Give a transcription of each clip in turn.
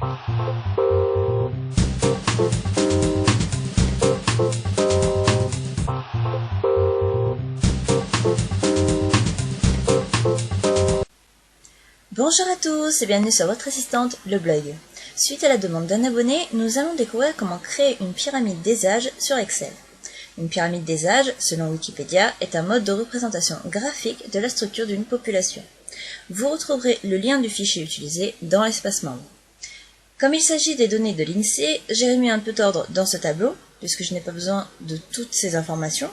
Bonjour à tous et bienvenue sur votre assistante, le blog. Suite à la demande d'un abonné, nous allons découvrir comment créer une pyramide des âges sur Excel. Une pyramide des âges, selon Wikipédia, est un mode de représentation graphique de la structure d'une population. Vous retrouverez le lien du fichier utilisé dans l'espace membre. Comme il s'agit des données de l'INSEE, j'ai remis un peu d'ordre dans ce tableau, puisque je n'ai pas besoin de toutes ces informations,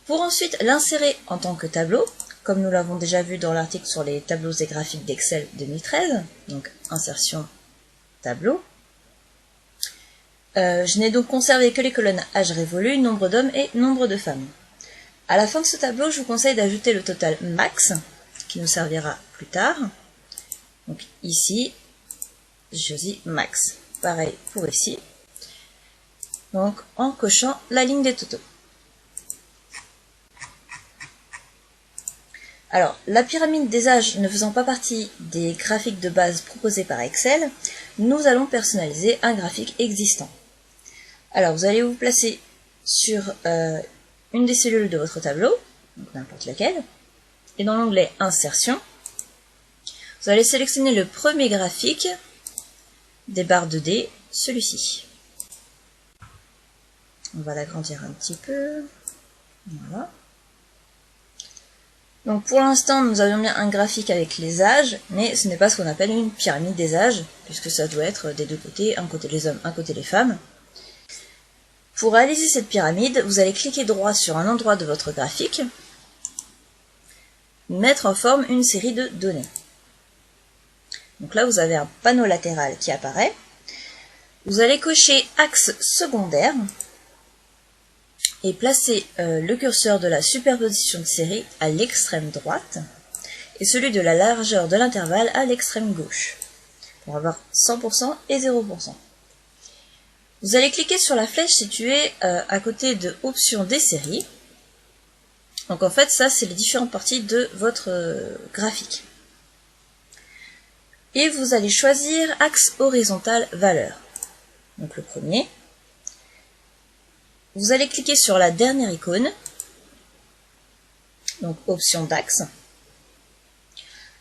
pour ensuite l'insérer en tant que tableau, comme nous l'avons déjà vu dans l'article sur les tableaux et graphiques d'Excel 2013, donc insertion tableau. Je n'ai donc conservé que les colonnes âge révolu, nombre d'hommes et nombre de femmes. À la fin de ce tableau, je vous conseille d'ajouter le total max, qui nous servira plus tard. Donc ici, je choisis max. Pareil pour ici. Donc en cochant la ligne des totaux. Alors, la pyramide des âges ne faisant pas partie des graphiques de base proposés par Excel, nous allons personnaliser un graphique existant. Alors, vous allez vous placer sur une des cellules de votre tableau, donc n'importe laquelle, et dans l'onglet Insertion, vous allez sélectionner le premier graphique des barres 2D, celui-ci. On va l'agrandir un petit peu. Voilà. Donc pour l'instant, nous avions bien un graphique avec les âges, mais ce n'est pas ce qu'on appelle une pyramide des âges, puisque ça doit être des deux côtés, un côté les hommes, un côté les femmes. Pour réaliser cette pyramide, vous allez cliquer droit sur un endroit de votre graphique, mettre en forme une série de données. Donc là, vous avez un panneau latéral qui apparaît. Vous allez cocher axe secondaire, et placer le curseur de la superposition de série à l'extrême droite et celui de la largeur de l'intervalle à l'extrême gauche pour avoir 100% et 0%. Vous allez cliquer sur la flèche située à côté de Options des séries. Donc en fait, ça, c'est les différentes parties de votre graphique. Et vous allez choisir axe horizontal valeur. Donc le premier. Vous allez cliquer sur la dernière icône, donc option d'axe.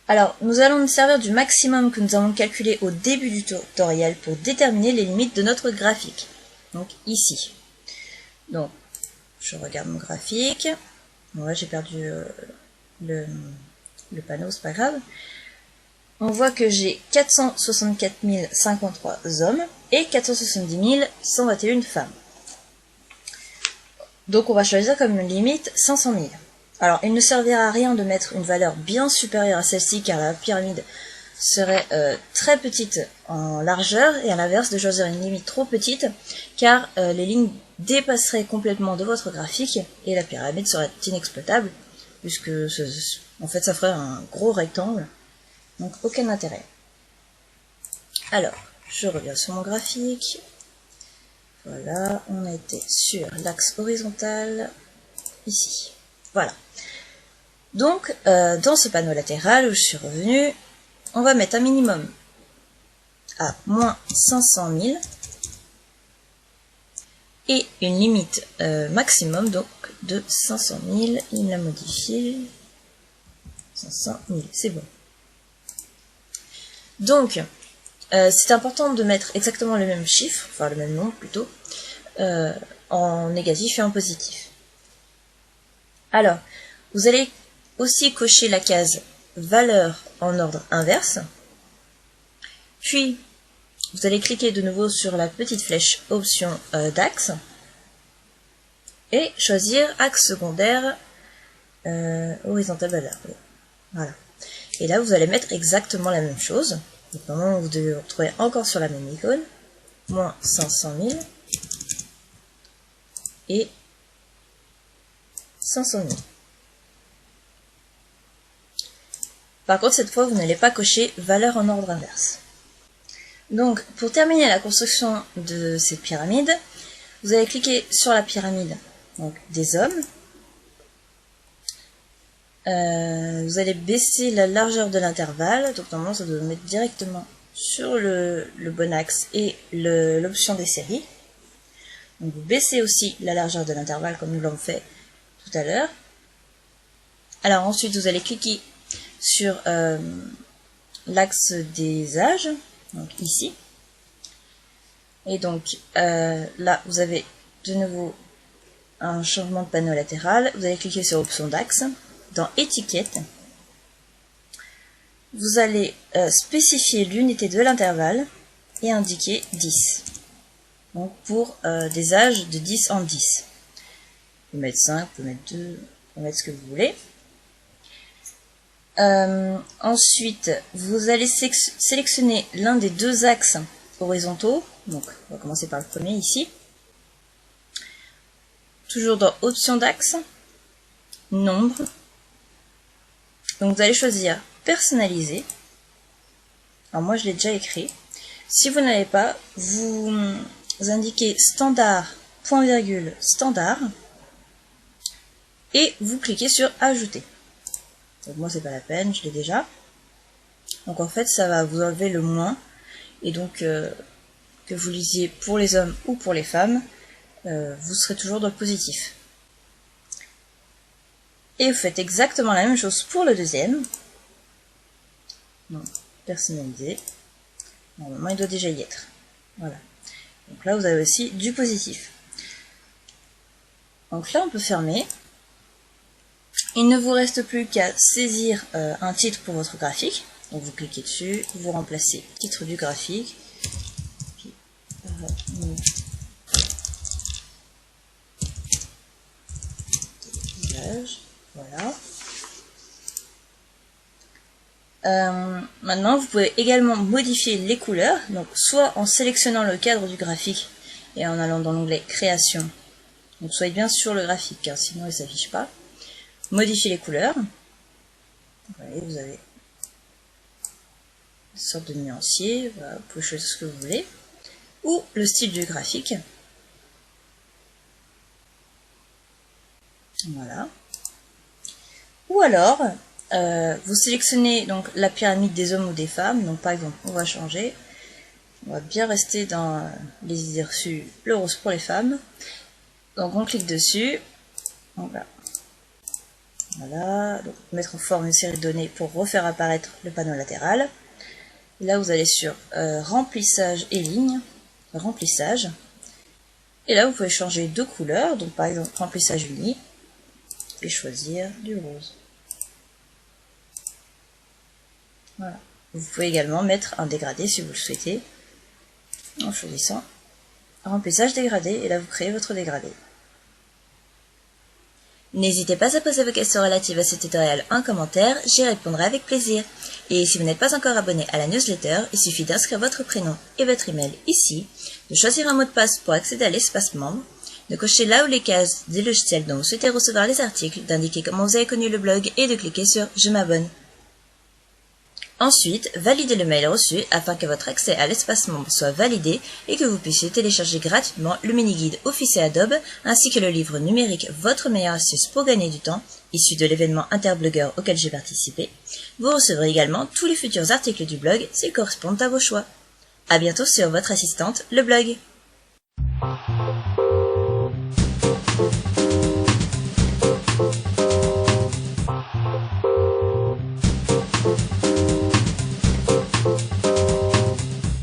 Alors, nous allons nous servir du maximum que nous avons calculé au début du tutoriel pour déterminer les limites de notre graphique. Donc ici. Donc, je regarde mon graphique. Bon, là, j'ai perdu le panneau, c'est pas grave. On voit que j'ai 464 053 hommes et 470 121 femmes. Donc on va choisir comme une limite 500 000. Alors il ne servira à rien de mettre une valeur bien supérieure à celle-ci car la pyramide serait très petite en largeur et à l'inverse de choisir une limite trop petite car les lignes dépasseraient complètement de votre graphique et la pyramide serait inexploitable puisque en fait ça ferait un gros rectangle. Donc aucun intérêt. Alors je reviens sur mon graphique. Voilà, on a été sur l'axe horizontal, ici. Voilà. Donc, dans ce panneau latéral où je suis revenue, on va mettre un minimum à moins 500 000 et une limite maximum donc de 500 000. Il me l'a modifié. 500 000, c'est bon. Donc, c'est important de mettre exactement le même chiffre, enfin le même nombre plutôt, en négatif et en positif. Alors, vous allez aussi cocher la case valeur en ordre inverse, puis vous allez cliquer de nouveau sur la petite flèche option d'axe, et choisir axe secondaire horizontal valeur. Voilà. Et là, vous allez mettre exactement la même chose. Donc, normalement, vous devez vous retrouver encore sur la même icône. Moins 500 000 et 500 000. Par contre, cette fois, vous n'allez pas cocher valeur en ordre inverse. Donc, pour terminer la construction de cette pyramide, vous allez cliquer sur la pyramide donc, des hommes. Vous allez baisser la largeur de l'intervalle, donc normalement ça doit mettre directement sur le bon axe et l'option des séries. Donc vous baissez aussi la largeur de l'intervalle comme nous l'avons fait tout à l'heure. Alors ensuite vous allez cliquer sur l'axe des âges, donc ici. Et donc là vous avez de nouveau un changement de panneau latéral. Vous allez cliquer sur option d'axe. Dans étiquette, vous allez spécifier l'unité de l'intervalle et indiquer 10. Donc pour des âges de 10 en 10. Vous pouvez mettre 5, vous pouvez mettre 2, vous pouvez mettre ce que vous voulez. Ensuite, vous allez sélectionner l'un des deux axes horizontaux. Donc, on va commencer par le premier ici. Toujours dans option d'axe, nombre. Donc vous allez choisir personnaliser. Alors moi je l'ai déjà écrit. Si vous n'avez pas, vous indiquez standard, point virgule, standard. Et vous cliquez sur ajouter. Donc moi c'est pas la peine, je l'ai déjà. Donc en fait ça va vous enlever le moins. Et donc que vous lisiez pour les hommes ou pour les femmes, vous serez toujours dans le positif. Et vous faites exactement la même chose pour le deuxième. Donc, personnaliser. Normalement, il doit déjà y être. Voilà. Donc là, vous avez aussi du positif. Donc là, on peut fermer. Il ne vous reste plus qu'à saisir un titre pour votre graphique. Donc vous cliquez dessus, vous remplacez titre du graphique. Puis, voilà. Maintenant, vous pouvez également modifier les couleurs, donc soit en sélectionnant le cadre du graphique et en allant dans l'onglet création. Donc soyez bien sur le graphique, car sinon il ne s'affiche pas. Modifier les couleurs. Voilà, vous avez une sorte de nuancier, voilà, vous pouvez choisir ce que vous voulez. Ou le style du graphique. Voilà. Ou alors, vous sélectionnez donc la pyramide des hommes ou des femmes. Donc par exemple, on va changer. On va bien rester dans les idées reçues, le rose pour les femmes. Donc on clique dessus. Voilà. Voilà. Donc mettre en forme une série de données pour refaire apparaître le panneau latéral. Et là vous allez sur remplissage et ligne. Remplissage. Et là vous pouvez changer de couleur. Donc par exemple remplissage uni. Et choisir du rose. Voilà. Vous pouvez également mettre un dégradé si vous le souhaitez, en choisissant remplissage dégradé, et là vous créez votre dégradé. N'hésitez pas à poser vos questions relatives à ce tutoriel en commentaire, j'y répondrai avec plaisir. Et si vous n'êtes pas encore abonné à la newsletter, il suffit d'inscrire votre prénom et votre email ici, de choisir un mot de passe pour accéder à l'espace membre, de cocher là où les cases des logiciels dont vous souhaitez recevoir les articles, d'indiquer comment vous avez connu le blog et de cliquer sur « Je m'abonne ». Ensuite, validez le mail reçu afin que votre accès à l'espace membre soit validé et que vous puissiez télécharger gratuitement le mini-guide Office et Adobe ainsi que le livre numérique Votre meilleure astuce pour gagner du temps, issu de l'événement Interblogueur auquel j'ai participé. Vous recevrez également tous les futurs articles du blog s'ils correspondent à vos choix. À bientôt sur votre assistante, le blog.